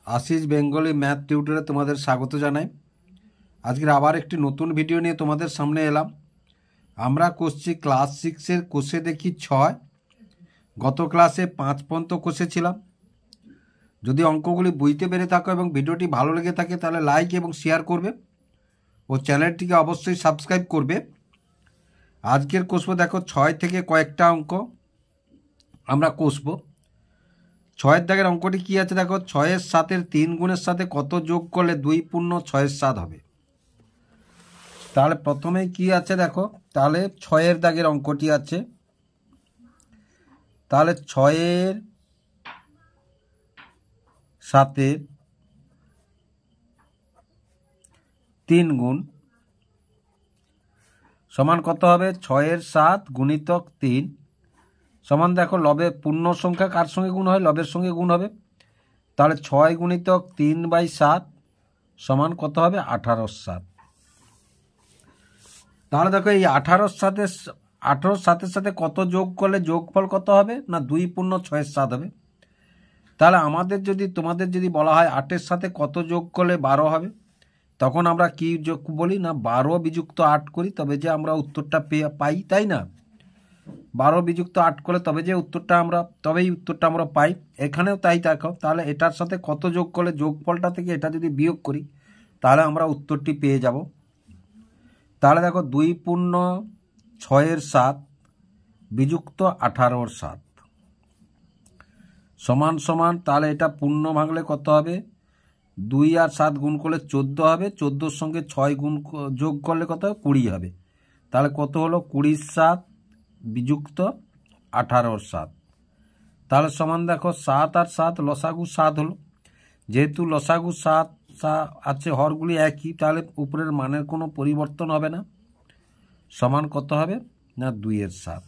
Ashis Bengali math টিউটরে তোমাদের স্বাগত জানাই। আজকের আবার একটি নতুন ভিডিও নিয়ে তোমাদের সামনে এলাম। আমরা করছি ক্লাস 6-এর কোষে দেখি 6। গত ক্লাসে 5 পর্যন্ত কোষে ছিলাম। যদি অঙ্কগুলি বুঝতে পেরে থাকো এবং ভিডিওটি ভালো লেগে থাকে তাহলে লাইক এবং শেয়ার করবে ও চ্যানেলটিকে অবশ্যই সাবস্ক্রাইব করবে। আজকের কষবো দেখো 6 থেকে কয়েকটা অঙ্ক আমরা কষবো। 6-এর দাগের অঙ্কটি কী আছে দেখো, 6-এর 7-এর 3 গুণের সাথে কত যোগ করলে 2 পূর্ণ 6-এর 7 হবে। তাহলে প্রথমে কি আছে দেখো, তাহলে 6-এর দাগের অঙ্কটি আছে। তাহলে 6-এর 7-এর 3 গুণ সমান কত হবে? 6-এর 7 গুণিতক 3 সমান দেখো লবে পূর্ণ সংখ্যা কার সঙ্গে গুণ হয়? লবের সঙ্গে গুণ হবে। তাহলে 6 গুণিতক 3/7 সমান কত হবে? 18/7। তাহলে দেখো এই 18/7-এর সাথে কত যোগ করলে যোগফল কত হবে? না 2 পূর্ণ 6-এর 7 হবে। তাহলে তোমাদের যদি বলা হয় 8-এর সাথে কত যোগ করলে 12 হবে, তখন আমরা কি যোগ বলি? না 12 বিযুক্ত 8 করি, তবে যে আমরা উত্তরটা পাই, তাই না? 12 বিযুক্ত 8 করলে তবেই উত্তরটা আমরা পাই। এখানেও তাই দেখো। তাহলে এটার সাথে কত যোগ করলে যোগফলটা থেকে এটা যদি বিয়োগ করি তাহলে আমরা উত্তরটি পেয়ে যাব। তাহলে দেখো 2 পূর্ণ 6-এর 7 বিযুক্ত 18-এর 7 সমান সমান, তাহলে এটা পূর্ণ ভাঙলে কত হবে? 2 আর 7 গুণ করলে 14 হবে। 14-এর সঙ্গে 6 গুণ যোগ করলে কত হবে? 20 হবে। তাহলে কত হলো? 20-এর 7 বিযুক্ত 18-এর 7। তাহলে সমান দেখো 7 আর 7 লসাগু 7 হলো। যেহেতু লসাগু 7 আছে, হরগুলি একই, তাহলে উপরের মানের কোনো পরিবর্তন হবে না। সমান কত হবে? না 2-এর 7।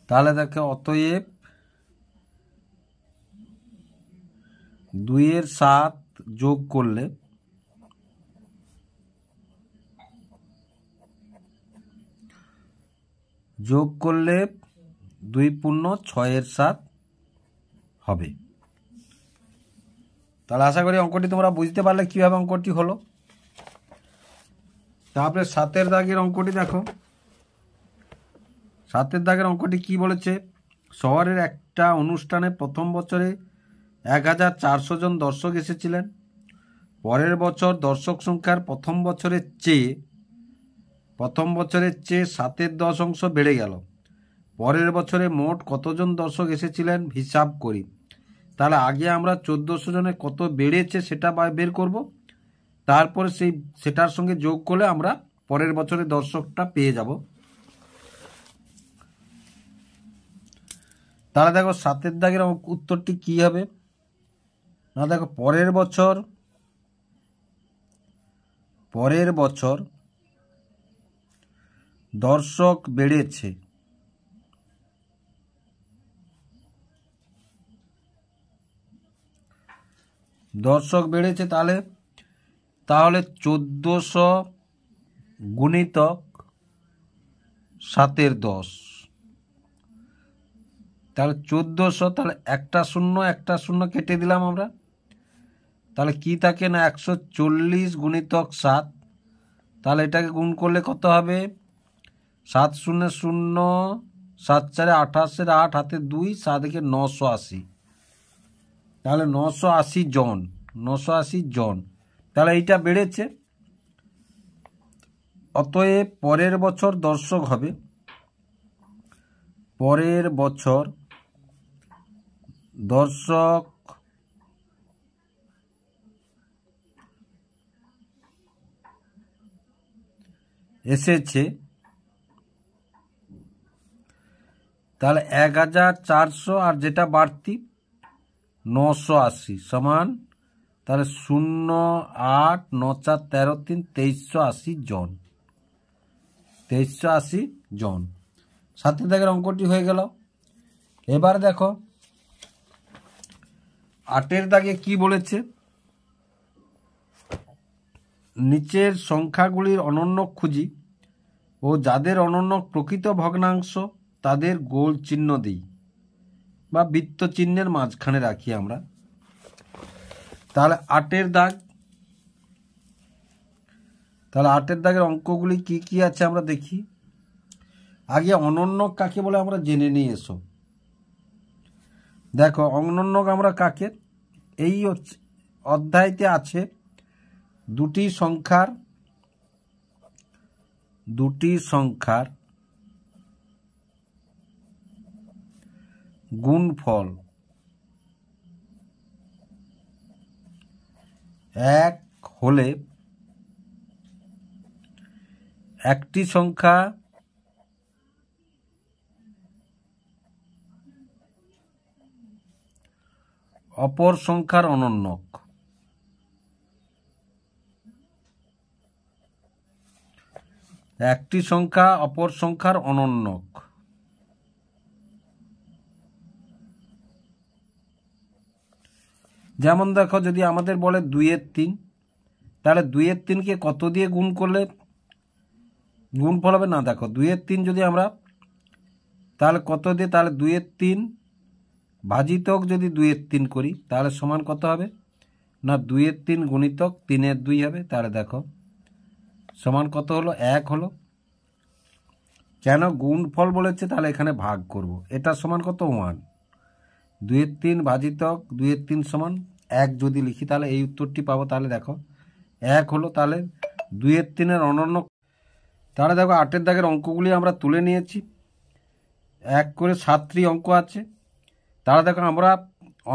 তাহলে দেখো অতএব 2-এর 7 যোগ করলে যোগ করলে 2 পূর্ণ 6-এর 7 হবে। তাহলে আশা করি অঙ্কটি তোমরা বুঝতে পারলে কীভাবে অঙ্কটি হলো। তারপরে 7-এর দাগের অঙ্কটি দেখো। 7-এর দাগের অঙ্কটি কি বলেছে? শহরের একটা অনুষ্ঠানে প্রথম বছরে 1400 জন দর্শক এসেছিলেন। পরের বছর দর্শক সংখ্যার প্রথম বছরের চেয়ে 7-এর 10 অংশ বেড়ে গেল। পরের বছরে মোট কতজন দর্শক এসেছিলেন হিসাব করি। তাহলে আগে আমরা 1400 জনে কত বেড়েছে সেটা বের করব, তারপরে সেটার সঙ্গে যোগ করলে আমরা পরের বছরে দর্শকটা পেয়ে যাব। তাহলে দেখো 7-এর দাগের উত্তরটি কি হবে? না দেখো পরের বছর দর্শক বেড়েছে। তাহলে 1400 গুণিতক 7-এর 10। তাহলে 1400, তাহলে একটা শূন্য কেটে দিলাম আমরা। তাহলে কি থাকে? না 140 গুণিতক 7। তাহলে এটাকে গুণ করলে কত হবে? 7 শূন্য 0, 7 4 28-এর 8, হাতে 2, 7 একে 980। তাহলে 980 জন। তাহলে এইটা বেড়েছে। অতএব পরের বছর দর্শক হবে, পরের বছর দর্শক এসেছে। তাহলে 1400 আর যেটা বাড়তি 980 সমান, তাহলে 0 8 9 4 13 3 2380 জন। 2380 জন। 7-এর দাগের অঙ্কটি হয়ে গেল। এবার দেখো 8-এর দাগে কি বলেছে? নিচের সংখ্যাগুলির অনন্য খুঁজি ও যাদের অনন্য প্রকৃত ভগ্নাংশ তাদের গোল চিহ্ন দিই বা বৃত্ত চিহ্নের মাঝখানে রাখি আমরা। তাহলে 8-এর দাগ, তাহলে 8-এর দাগের অঙ্কগুলি কি কি আছে আমরা দেখি। আগে অনন্যক কাকে বলে আমরা জেনে নিয়ে এসো। দেখো অনন্যক আমরা কাকে, এই অধ্যায়তে আছে দুটি সংখ্যার গুণফল এক হলে একটি সংখ্যা অপর সংখ্যার অনন্যক। একটি সংখ্যা অপর সংখ্যার অনন্যক। যেমন দেখো যদি আমাদের বলে 2-এর 3, তাহলে 2-এর 3কে কত দিয়ে গুণ করলে গুণফল হবে, না দেখো 2-এর 3 যদি আমরা তাহলে কত দিয়ে, তাহলে 2-এর 3 ভাজিতক যদি 2-এর 3 করি তাহলে সমান কত হবে, না 2-এর 3 গুণিতক 3-এর 2 হবে। তাহলে দেখো সমান কত হলো, 1 হলো। কেন গুণফল বলেছে, তাহলে এখানে ভাগ করব, এটা সমান কত 1। 2-এর 3 ভাজিতক 2-এর 3 সমান 1 যদি লিখি তাহলে এই উত্তরটি পাবো। তাহলে দেখো 1 হলো। তাহলে 2-এর 3-এর অনন্য। তাহলে দেখো 8-এর দাগের অঙ্কগুলি আমরা তুলে নিয়েছি, 1 করে 7টি অঙ্ক আছে। তাহলে দেখো আমরা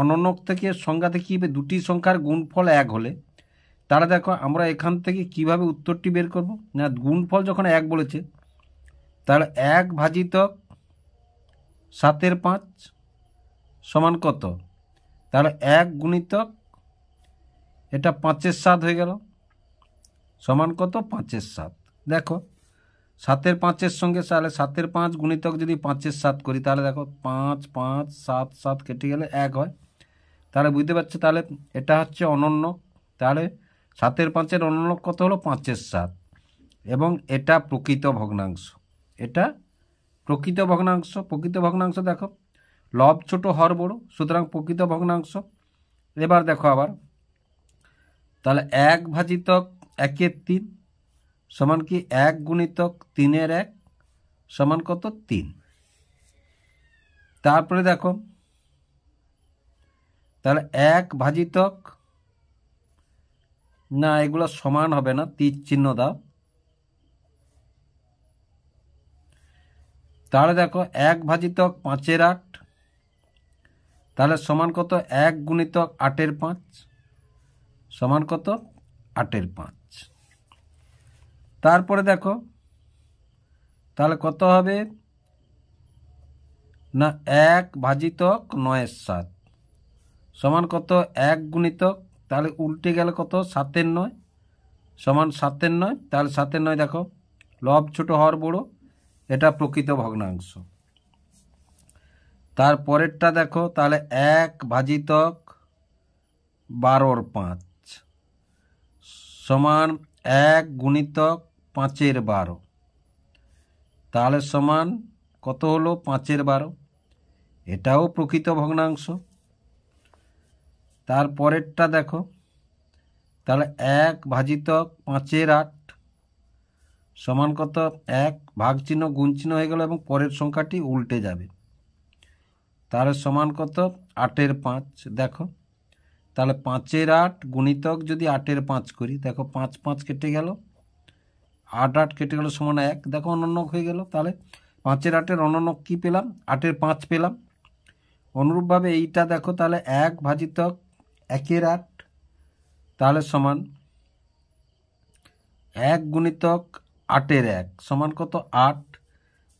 অনন্যক থেকে সংখ্যাতে কী হবে, দুটি সংখ্যার গুণফল 1 হলে, তাহলে দেখো আমরা এখান থেকে কিভাবে উত্তরটি বের করব। না গুণফল যখন 1 বলেছে তাহলে 1 ভাজিতক 7-এর 5 সমান কত, তাহলে 1 গুণিতক এটা 5-এর 7 হয়ে গেল, সমান কত 5-এর 7। দেখো 7-এর 5-এর সঙ্গে তাহলে 7-এর 5 গুণিতক যদি 5-এর 7 করি তাহলে দেখো 5 5 7 7 কেটে গেলে 1 হয়। তাহলে বুঝতে পারছো, তাহলে এটা হচ্ছে অনন্যক। তাহলে 7-এর 5-এর অনন্যক কত হলো, 5-এর 7, এবং এটা প্রকৃত ভগ্নাংশ। এটা প্রকৃত ভগ্নাংশ। প্রকৃত ভগ্নাংশ দেখো লব ছোট হর বড়, সুতরাং প্রকৃত ভগ্নাংশ। এবার দেখো আবার, তাহলে 1 ভাজিতক 1-এর 3 সমান কি 1 গুণিতক 3-এর 1 সমান কত 3। তারপরে দেখো তাহলে 1 ভাজিতক, না এগুলো সমান হবে না, তীর চিহ্ন দাও। তাহলে দেখো 1 ভাজিতক 5-এর 8 তাহলে সমান কত 1 গুণিতক 8-এর 5 সমান কত 8-এর 5। তারপরে দেখো তাহলে কত হবে, না 1 ভাজিতক 9-এর 7 সমান কত 1 গুণিতক, তাহলে উল্টে গেলে কত 7-এর 9 সমান 7-এর 9। তাহলে 7-এর 9 দেখো লব ছোট হর বড়, এটা প্রকৃত ভগ্নাংশ। তারপরেরটা দেখো তাহলে 1 ভাজিতক 12-এর 5 সমান 1 গুণিতক 5-এর 12 তাহলে সমান কত হলো 5-এর 12, এটাও প্রকৃত ভগ্নাংশ। তারপরেরটা দেখো তাহলে 1 ভাজিতক 5-এর 8 সমান কত 1 ভাগ চিহ্ন গুণ চিহ্ন হয়ে গেল এবং পরের সংখ্যাটি উল্টে যাবে, তাহলে সমান কত 8-এর 5। দেখো তাহলে 5-এর 8 গুণিতক যদি 8-এর 5 করি, দেখো 5 5 কেটে গেল, 8 8 কেটে গেল সমান 1, দেখো অনন্যক হয়ে গেল। তাহলে 5-এর 8-এর অনন্যক কী পেলাম, 8-এর 5 পেলাম। অনুরূপভাবে এইটা দেখো তাহলে 1 ভাজিতক 1-এর 8 তাহলে সমান 1 গুণিতক 8-এর 1 সমান কত 8।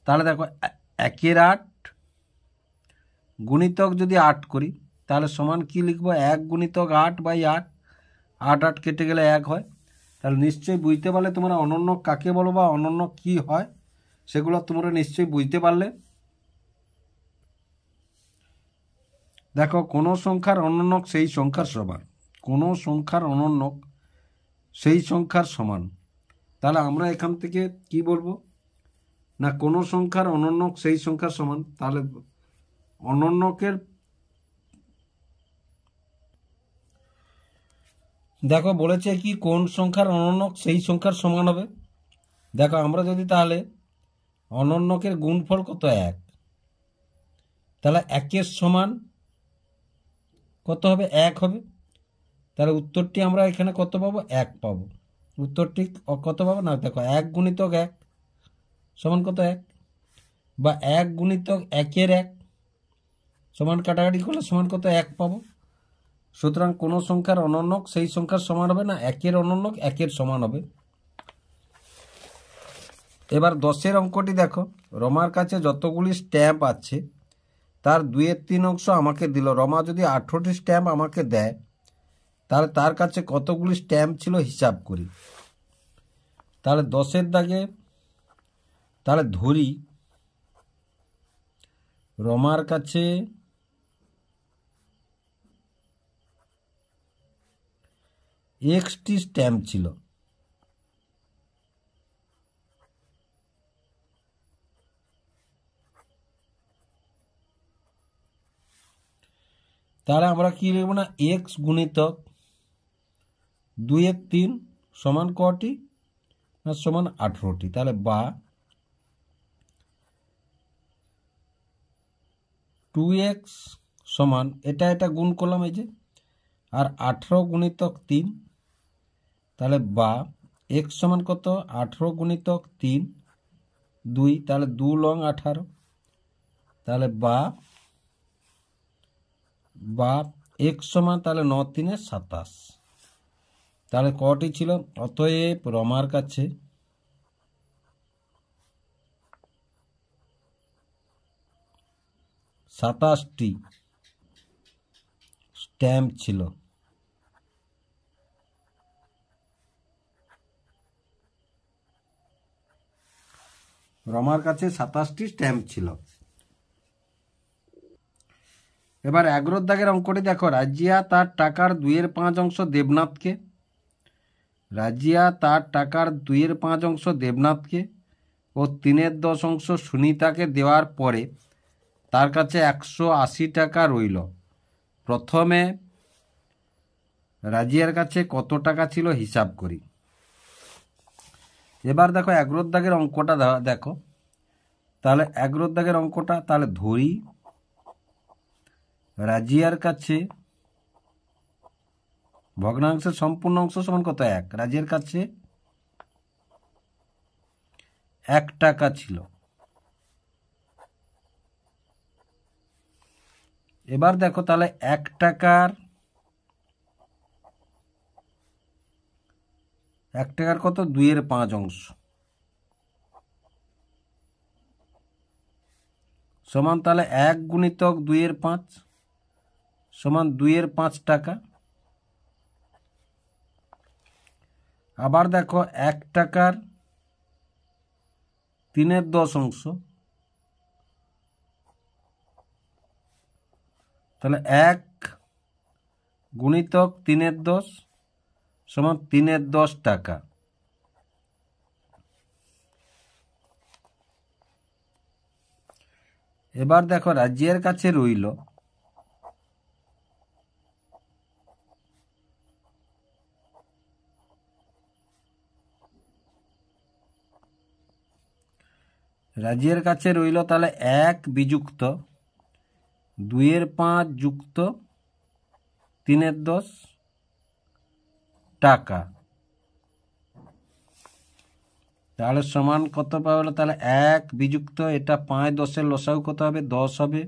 তাহলে দেখো 1-এর 8 গুণিতক যদি 8 করি তাহলে সমান কি লিখবো, 1 গুণিতক 8/8, 8 8 কেটে গেলে 1 হয়। তাহলে নিশ্চয়ই বুঝতে পারলে তোমরা অনন্যক কাকে বলো বা অনন্যক কি হয় সেগুলো তোমরা নিশ্চয়ই বুঝতে পারলে। দেখো কোনো সংখ্যার অনন্যক সেই সংখ্যার সমান, কোনো সংখ্যার অনন্যক সেই সংখ্যার সমান। তাহলে আমরা এখান থেকে কি বলবো, না কোনো সংখ্যার অনন্যক সেই সংখ্যার সমান। তাহলে অনন্যকের দেখো বলেছে কি কোন সংখ্যার অনন্যক সেই সংখ্যার সমান হবে। দেখো আমরা যদি তাহলে অনন্যকের গুণফল কত 1, তাহলে 1-এর সমান কত হবে 1 হবে। তাহলে উত্তরটি আমরা এখানে কত পাবো 1 পাবো। উত্তরটি কত পাবো না, দেখো 1 গুণিতক 1 সমান কত 1, বা 1 গুণিতক 1-এর 1 সমান কাটাকাটি করলে সমান কত 1 পাবো। সুতরাং কোনো সংখ্যার অনন্যক সেই সংখ্যার সমান হবে না, 1-এর অনন্যক 1-এর সমান হবে। এবার 10-এর অঙ্কটি দেখো, রমার কাছে যতগুলি স্ট্যাম্প আছে তার 2/3 অংশ আমাকে দিল। রমা যদি 18টি স্ট্যাম্প আমাকে দেয় তাহলে তার কাছে কতগুলি স্ট্যাম্প ছিল হিসাব করি। তাহলে 10-এর দাগে তাহলে ধরি রমার কাছে Xটি স্ট্যাম্প ছিল। তাহলে আমরা কি লিখব না, x গুণিতক 2/3 সমান কটি না সমান 18টি। তাহলে বা 2x সমান এটা গুণ করলাম এই যে, আর 18 গুণিতক 3, তাহলে বা x সমান কত 18 গুণিতক 3 2, তাহলে 2 লং 18, তাহলে বা x সমান তাহলে 9 3 27। তাহলে কটি ছিল, অতএব রমার কাছে সাতাশটি স্ট্যাম্প ছিল। রমার কাছে 27টি স্ট্যাম্প ছিল। এবার 11 দাগের অঙ্কটি দেখো, রাজিয়া তার টাকার 2/5 অংশ দেবনাথকে, রাজিয়া তার টাকার 2/5 অংশ দেবনাথকে ও 3/10 অংশ সুনিতাকে দেওয়ার পরে তার কাছে 180 টাকা রইল। প্রথমে রাজিয়ার কাছে কত টাকা ছিল হিসাব করি। এবার দেখো 11 দাগের অঙ্কটা দেখো, তাহলে 11 দাগের অঙ্কটা তাহলে ধরি রাজিয়ার কাছে ভগ্নাংশের সম্পূর্ণ অংশ সমান কত 1, রাজিয়ার কাছে 1 টাকা ছিল। এবার দেখো তাহলে 1 টাকার কত 2/5 অংশ সমান তাহলে 1 গুণিতক 2/5 সমান 2/5 টাকা। আবার দেখো 1 টাকার 3/10 অংশ, তাহলে 1 গুণিতক 3/10 সমান 3/10 টাকা। এবার দেখো রাজিয়ার কাছে রইল তাহলে 1 বিযুক্ত 2/5 যুক্ত 3/10 টাকা, তাহলে সমান কত পাওয়া, তাহলে 1 বিযুক্ত এটা 5 10-এর লসাগু কত হবে 10 হবে,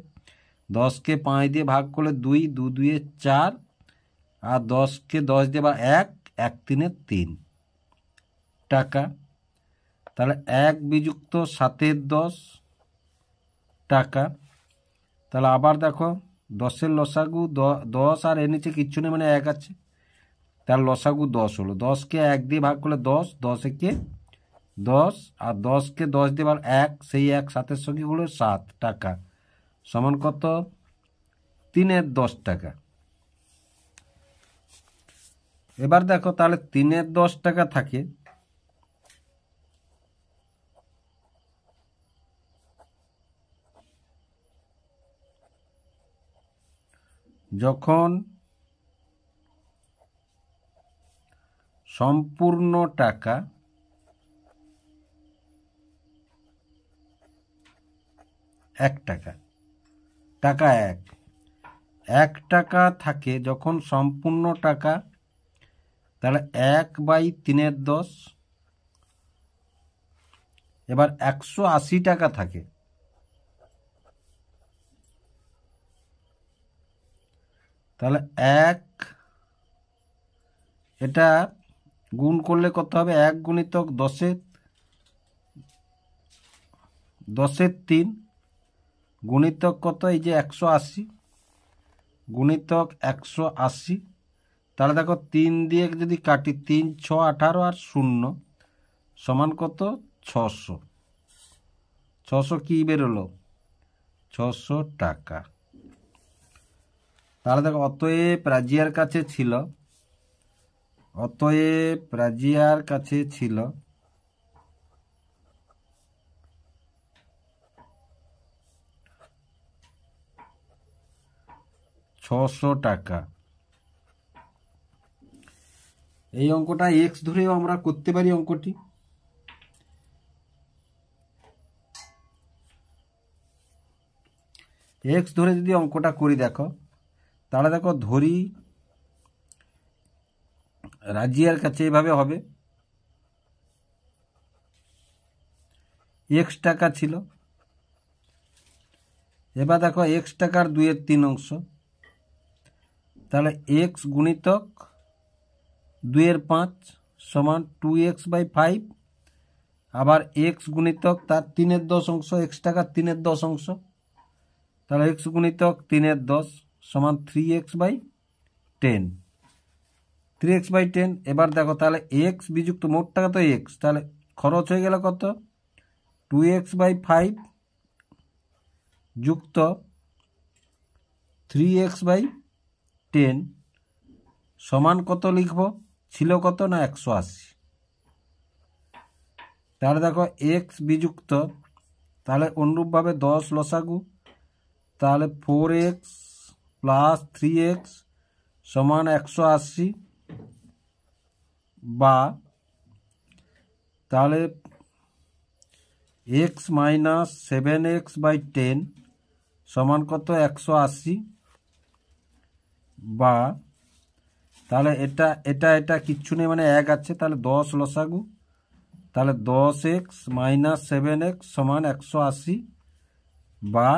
10কে 5 দিয়ে ভাগ করলে 2 2 2 4, আর 10কে 10 দিয়ে বা 1 1 3 3 টাকা। তাহলে 1 বিযুক্ত 7/10 টাকা। তাহলে আবার দেখো 10-এর লসাগু 10 আর এর নিচে কিচ্ছু নেই মানে 1 আছে, তার লসাগু 10 হলো। 10কে 1 দিয়ে ভাগ করলে 10, 10 একে 10, আর 10কে 10 দিয়ে ভাগ 1, সেই 1 7-এর সঙ্গে হলো 7 টাকা সমান কত 3/10 টাকা। এবার দেখো তাহলে 3/10 টাকা থাকে যখন সম্পূর্ণ টাকা টাকা, টাকা 1 টাকা থাকে যখন সম্পূর্ণ টাকা, তাহলে 1/3 এবার 180 টাকা থাকে, তাহলে এটা গুণ করলে কত হবে? 1 গুণিতক 10-এর 3 গুণিতক কত? এই যে 180 গুণিতক 180, তাহলে দেখো 3 দিয়ে যদি কাটি 3 6 18 আর 0 সমান কত? 600। 600 কি বেরোলো? 600 টাকা। তাহলে দেখো অতএব রাজিয়ার কাছে ছিল 600 টাকা। এই অঙ্কটা এক্স ধরেও আমরা করতে পারি। অঙ্কটি এক্স ধরে যদি অঙ্কটা করি, দেখো তাহলে দেখো ধরি রাজিয়ার কাছে এভাবে হবে, এক্স টাকা ছিল। এবার দেখো এক্স টাকার 2/3 অংশ, তাহলে এক্স গুণিতক 2/5 সমান 2x/5, আবার এক্স গুণিতক তার 3/10 অংশ, এক্স টাকার 3/10 অংশ, তাহলে এক্স গুণিতক 3/10 সমান 3x/10, 3x/10। এবার দেখো তাহলে এক্স বিযুক্ত মোট টাকা তো এক্স, তাহলে খরচ হয়ে গেল কত? 2x/5 যুক্ত 3x/10 সমান কত লিখব? ছিল কত? না 180। তাহলে দেখো এক্স বিযুক্ত, তাহলে অনুরূপভাবে 10 লসাগু, তাহলে 4x + 3x সমান 180, বা তাহলে x - 7x/10 সমান কত? 180, বা তাহলে এটা কিচ্ছু নেই, মানে 1 আছে, তাহলে 10 লসাগু, তাহলে 10x - 7x সমান 180, বা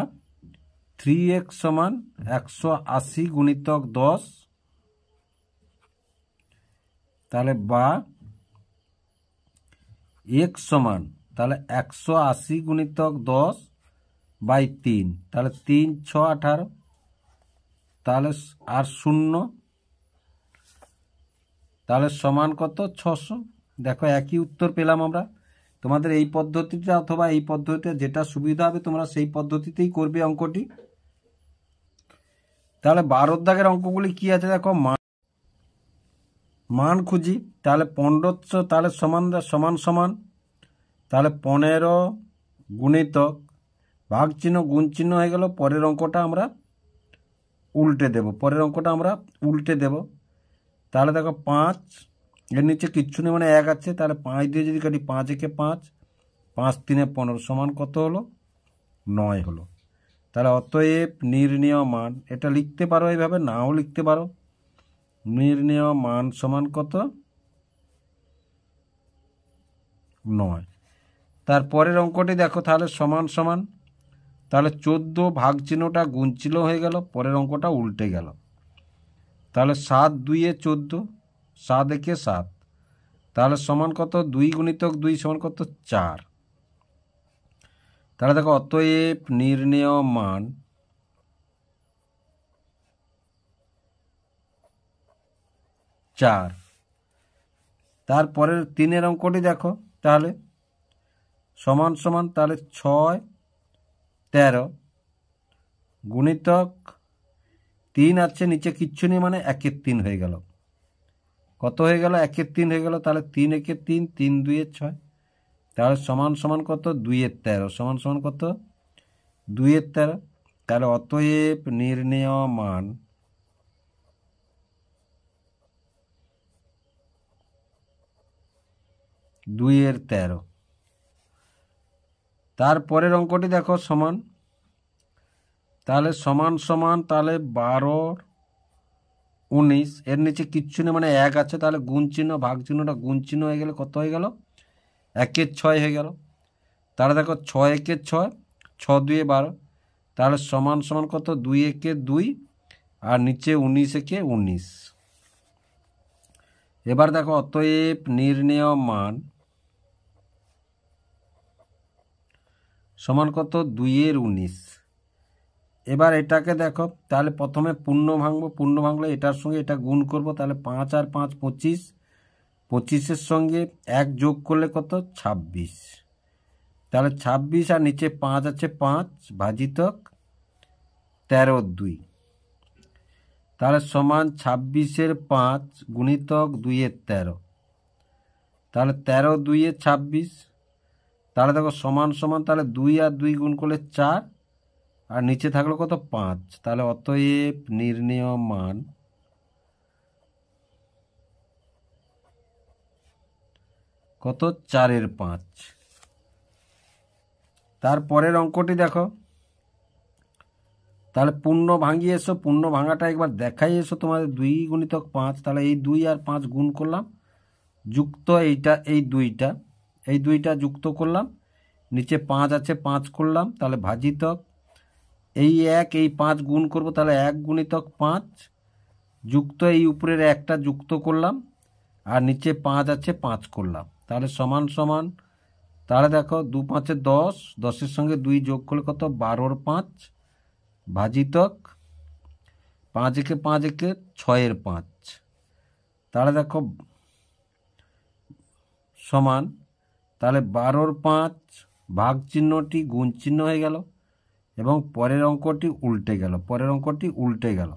3x সমান 180 গুণিতক 10, তাহলে বা x সমান তাহলে 180 গুণিতক 10/3, তাহলে 3 6 18, তাহলে আর 0, তাহলে সমান কত? 600। দেখো একই উত্তর পেলাম আমরা। তোমাদের এই পদ্ধতিটা অথবা এই পদ্ধতিতে যেটা সুবিধা হবে তোমরা সেই পদ্ধতিতেই করবে অঙ্কটি। তাহলে 12 দাগের অঙ্কগুলি কি আছে দেখো, মান খুঁজি, তাহলে 1500, তাহলে সমান তাহলে 15 গুণিতক ভাগ চিহ্ন গুণ চিহ্ন হয়ে গেল, পরের অঙ্কটা আমরা উল্টে দেব। তাহলে দেখো 5, এর নিচে কিচ্ছু নেই, মানে 1 আছে, তাহলে 5 দিয়ে যদি কাটি 5 একে 5, 5 3 15 সমান কত হলো? 9 হলো। তাহলে অতএব নির্ণেয় মান, এটা লিখতে পারো এইভাবে, নাও লিখতে পারো, নির্ণেয় মান সমান কত? 9। তারপরের অঙ্কটি দেখো, তাহলে সমান, তাহলে 14 ভাগ চিহ্নটা গুণ চিহ্ন হয়ে গেল, পরের অঙ্কটা উল্টে গেল। তাহলে 7 2 এ 14, 7 একে 7, তাহলে সমান কত? 2 গুণিতক 2 সমান কত? 4। তাহলে দেখো অতএব নির্ণেয় মান চার। তারপরের 3-এর অঙ্কটি দেখো, তাহলে সমান, তাহলে 6 13 গুণিতক 3 আছে, নিচে কিচ্ছু নেই, মানে 1-এর 3 হয়ে গেল। কত হয়ে গেল? 1-এর 3 হয়ে গেল। তাহলে 3 1-এ 3, 3 2 এ 6, তাহলে সমান কত? 2-এর 13 সমান কত? 2-এর 13। তাহলে অতএব নির্ণেয় মান 2 এর 13। তারপরের অঙ্কটি দেখো সমান, তাহলে সমান সমান তাহলে 12 19, এর নিচে কিচ্ছু নেই মানে 1 আছে, তাহলে গুণ চিহ্ন ভাগ চিহ্নটা গুণ চিহ্ন হয়ে গেলে কত হয়ে গেল, 1-এর 6 হয়ে গেল। তাহলে দেখো 6 1-এর 6, 6 2-এ 12, তাহলে সমান সমান কত, 2 1-এ 2 আর নিচে 19 1-এ 19। এবার দেখো অতএব নির্ণেয় মান সমান কত, 2-এর 19। এবার এটাকে দেখো, তাহলে প্রথমে পূর্ণ ভাঙবো, পূর্ণ ভাঙলে এটার সঙ্গে এটা গুণ করব, তাহলে 5 আর 5 25, 25-এর সঙ্গে 1 যোগ করলে কত, 26। তাহলে 26 আর নিচে 5 আছে 5 ভাজিতক 13-এর 2, তাহলে সমান 26-এর 5 গুণিতক 2-এর 13, তাহলে 13 2-এ 26। তাহলে দেখো সমান সমান, তাহলে 2 আর 2 গুণ করলে 4 আর নিচে থাকলো কত, 5। তাহলে অতএব নির্ণেয় মান কত, 4-এর 5। তারপরের অঙ্কটি দেখো, তাহলে পূর্ণ ভাঙিয়ে এসো, পূর্ণ ভাঙাটা একবার দেখাই এসো তোমাদের। 2 গুণিতক 5, তাহলে এই 2 আর 5 গুণ করলাম, যুক্ত এইটা এই 2টা, এই 2টা যুক্ত করলাম, নিচে 5 আছে 5 করলাম, তাহলে ভাজিতক এই 1 এই 5 গুণ করব, তাহলে 1 গুণিতক 5 যুক্ত এই উপরের একটা যুক্ত করলাম আর নিচে 5 আছে 5 করলাম, তাহলে সমান সমান, তাহলে দেখো 2 5-এ 10, 10-এর সঙ্গে 2 যোগ করলে কত, 12-এর 5 ভাজিতক 5 একে 5 একে 6-এর 5। তাহলে দেখো সমান, তাহলে 12-এর 5 ভাগ চিহ্নটি গুণ চিহ্ন হয়ে গেল এবং পরের অঙ্কটি উল্টে গেল, পরের অঙ্কটি উল্টে গেল।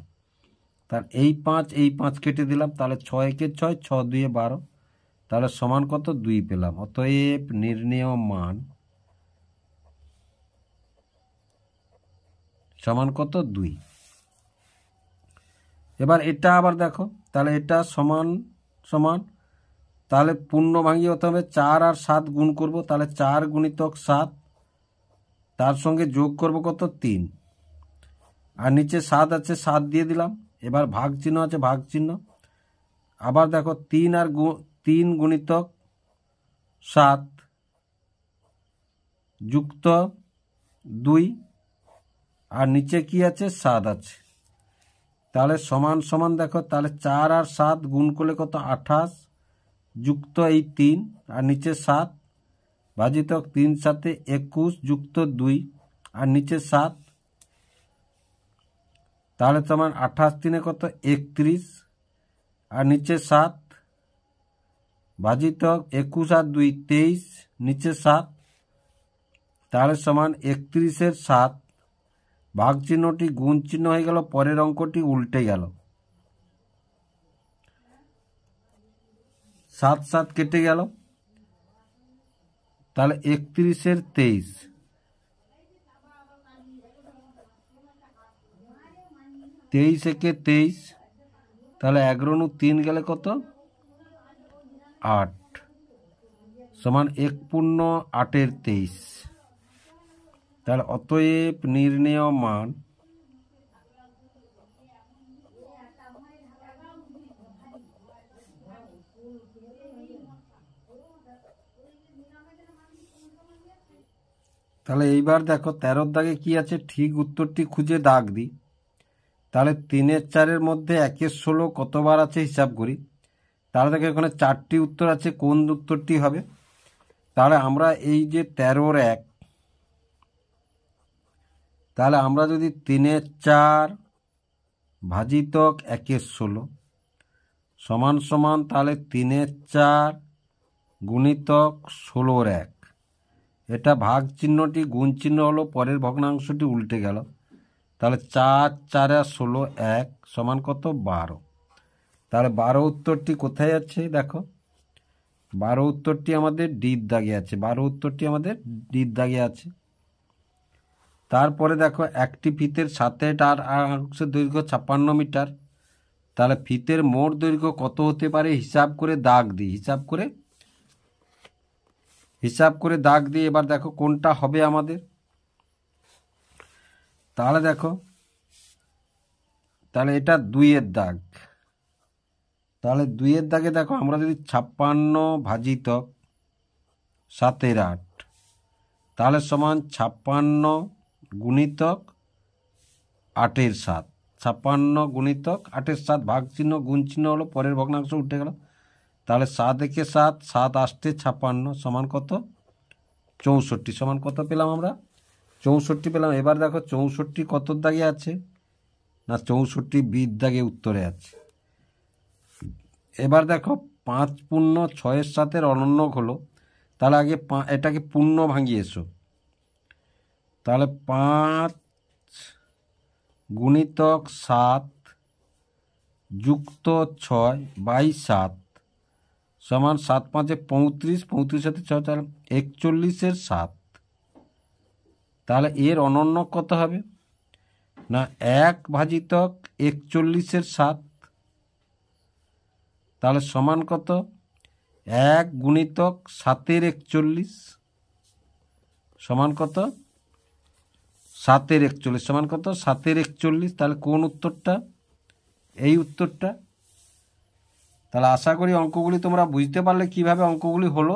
তার এই 5 এই 5 কেটে দিলাম, তাহলে 6 একে 6, 6 2-এ 12, তাহলে সমান কত, 2 পেলাম। অতএব নির্ণেয় মান সমান কত, 2। এবার এটা আবার দেখো, তাহলে এটা সমান সমান, তাহলে পূর্ণ ভাঙিয়ে হতে হবে, 4 আর 7 গুণ করব, তাহলে 4 গুণিতক 7, তার সঙ্গে যোগ করব কত, 3 আর নিচে 7 আছে 7 দিয়ে দিলাম। এবার ভাগ চিহ্ন আছে ভাগ চিহ্ন, আবার দেখো 3 গুণিতক 7 যুক্ত 2 আর নিচে কি আছে, 7 আছে, তাহলে সমান সমান দেখো, তাহলে 4 আর 7 গুণ করলে কত, 28 যুক্ত এই 3 আর নিচে 7 ভাজিতক 3 সাথে 21 যুক্ত 2 আর নিচে 7, তাহলে তোমার 28 3-এ কত, 31 আর নিচে 7 ভাজিতক 21 আর 2 23 নিচে 7, তাহলে সমান 31-এর 7 ভাগ চিহ্নটি গুণ চিহ্ন হয়ে গেল, পরের অঙ্কটি উল্টে গেল, 7 7 কেটে গেল, তাহলে 31-এর 23, 23 একে 23, তাহলে 11 3 গেলে কত, 8 সমান 1 পূর্ণ 8-এর 23। তাহলে অতএব নির্ণেয় মান তাহলে এইবার দেখো 13-এর দাগে কি আছে, ঠিক উত্তরটি খুঁজে দাগ দিই। তাহলে 3-এর 4-এর মধ্যে 1-এর 16 কতবার আছে হিসাব করি। তাহলে দেখো এখানে 4টি উত্তর আছে, কোন উত্তরটি হবে। তাহলে আমরা এই যে 13-এর 1, তাহলে আমরা যদি 3-এর 4 ভাজিতক 1-এর 16 সমান সমান, তাহলে 3-এর 4 গুণিতক 16-এর 1, এটা ভাগ চিহ্নটি গুণ চিহ্ন হলো, পরের ভগ্নাংশটি উল্টে গেল, তাহলে 4 4 আর 16 1 সমান কত, 12। তাহলে 12 উত্তরটি কোথায় আছে দেখো, 12 উত্তরটি আমাদের ডির দাগে আছে, 12 উত্তরটি আমাদের ডির দাগে আছে। তারপরে দেখো একটি ফিতের সাথে তার অংশের দৈর্ঘ্য 56 মিটার, তাহলে ফিতের মোট দৈর্ঘ্য কত হতে পারে হিসাব করে দাগ দিই, হিসাব করে হিসাব করে দাগ দিয়ে এবার দেখো কোনটা হবে আমাদের। তাহলে দেখো, তাহলে এটা 2-এর দাগ। তাহলে 2-এর দাগে দেখো, আমরা যদি 56 ভাজিতক 7-8, তাহলে সমান 56 গুণিতক 8-7। 56 গুণিতক 8-7, ভাগ চিহ্ন গুণ চিহ্ন হলো, পরের ভগ্নাংশ উঠে গেল। তাহলে 7-7, 7 56 সমান কত? 64। সমান কত পেলাম আমরা? 64 পেলাম। এবার দেখো 64 কত দাগে আছে না, 64 বির দাগে উত্তরে আছে। এবার দেখো 5 পূর্ণ 6-এর 7-এর অনন্যক হলো। তাহলে আগে এটাকে পূর্ণ ভাঙিয়ে এসো। তাহলে 5 গুণিতক 7 যুক্ত 6/7 সমান 7 5 35, 35 সাথে 6, তাহলে 41-এর 7। তাহলে এর অনন্যক কত হবে না, 1 ভাজিতক 41-এর 7। তাহলে সমান কত? 1 গুণিতক 7-এর 41 সমান কত? 7-এর 41 সমান কত? 7-এর 41। তাহলে কোন উত্তরটা? এই উত্তরটা। তাহলে আশা করি অঙ্কগুলি তোমরা বুঝতে পারলে কিভাবে অঙ্কগুলি হলো।